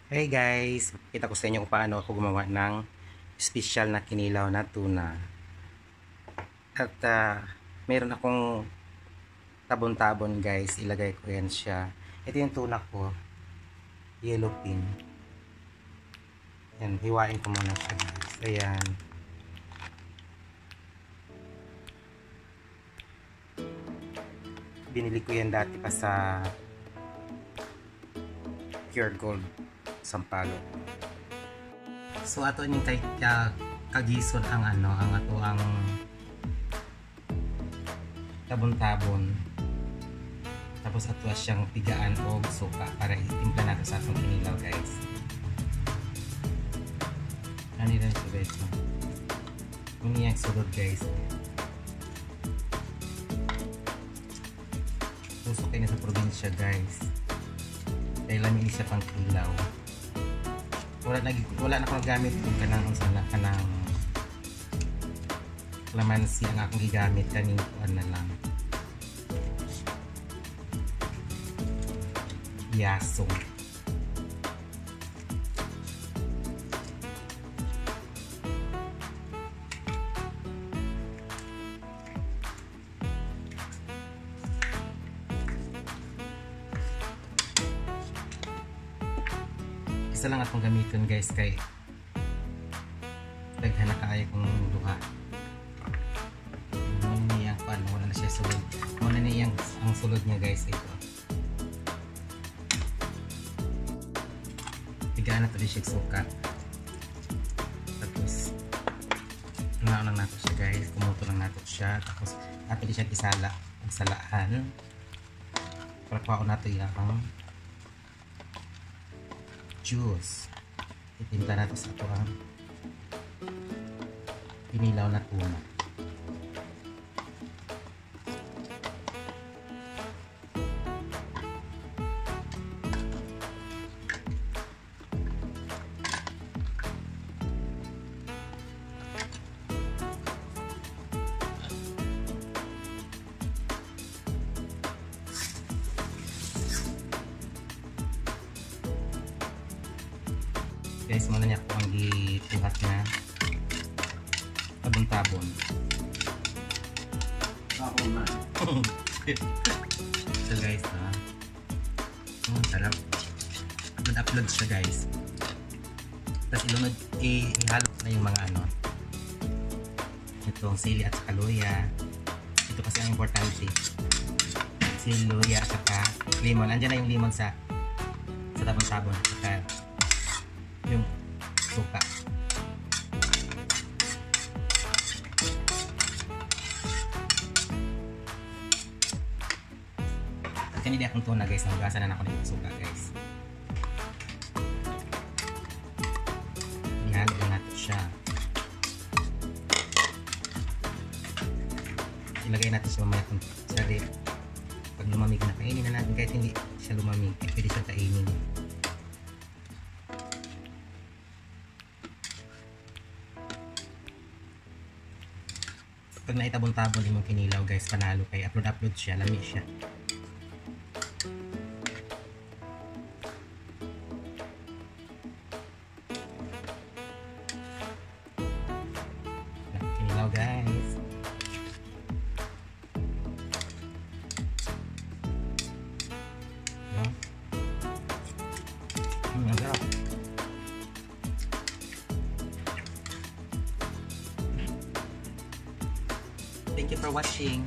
Hey guys, kita ko sa inyo kung paano ako gumawa ng special na kinilaw na tuna. At meron akong tabon-tabon guys, ilagay ko yan siya. Ito yung tuna ko, yellowfin. Yan, hiwain ko muna siya guys. Ayan. Binili ko yan dati pa sa Pure Gold Sampalo. So ato ning kay kagison ang ato ang tabon-tabon. Tapos ato siyang pigaan og suka para itimpla nato sa atong kinilaw guys. Ani rin siya guys. Kung yung sulod guys. Tusok kayo sa probinsya guys. Dahil lamig siya pang kilaw. Wala na akong gamit kung kanang lamansi ang akong gigamit kaning kuan na lang. Yasong. Isa lang akong gamiton guys kay daghan na kaayo kong duha. Muna niya pan, wala na siya sulod. Muna niya ang sulod niya guys ito. Tigaan na to di siya suka. Tapos lang nato siya guys, kumuto lang nato siya. Tapos ato di siya isala ang salaan. Para kuhaon nato yung juice. Itimpla natin sa ito ang pinilaw na tuna. Guys, muna niya ako ang gituhat na tabon-tabon. Ako na. So guys, sarap. Upload siya guys. Tapos ihalo na yung mga itong sili at saka luya. Ito kasi ang importante. Sili, luya at saka lemon. Andyan na yung lemon sa tabon-tabon. At saka yung suka. At kanina akong tuna guys, nahugasan na ako ng suka guys. Ihalo na natin siya. Ilagay natin siya mamaya kung sari. Pag lumamig na, kainin na natin kahit hindi siya lumamig, pwede siya kainin. Pag naitabon-tabon yung kinilaw guys, panalo kay upload siya, lami siya. Kinilaw guys. Ang sarap. Thank you for watching.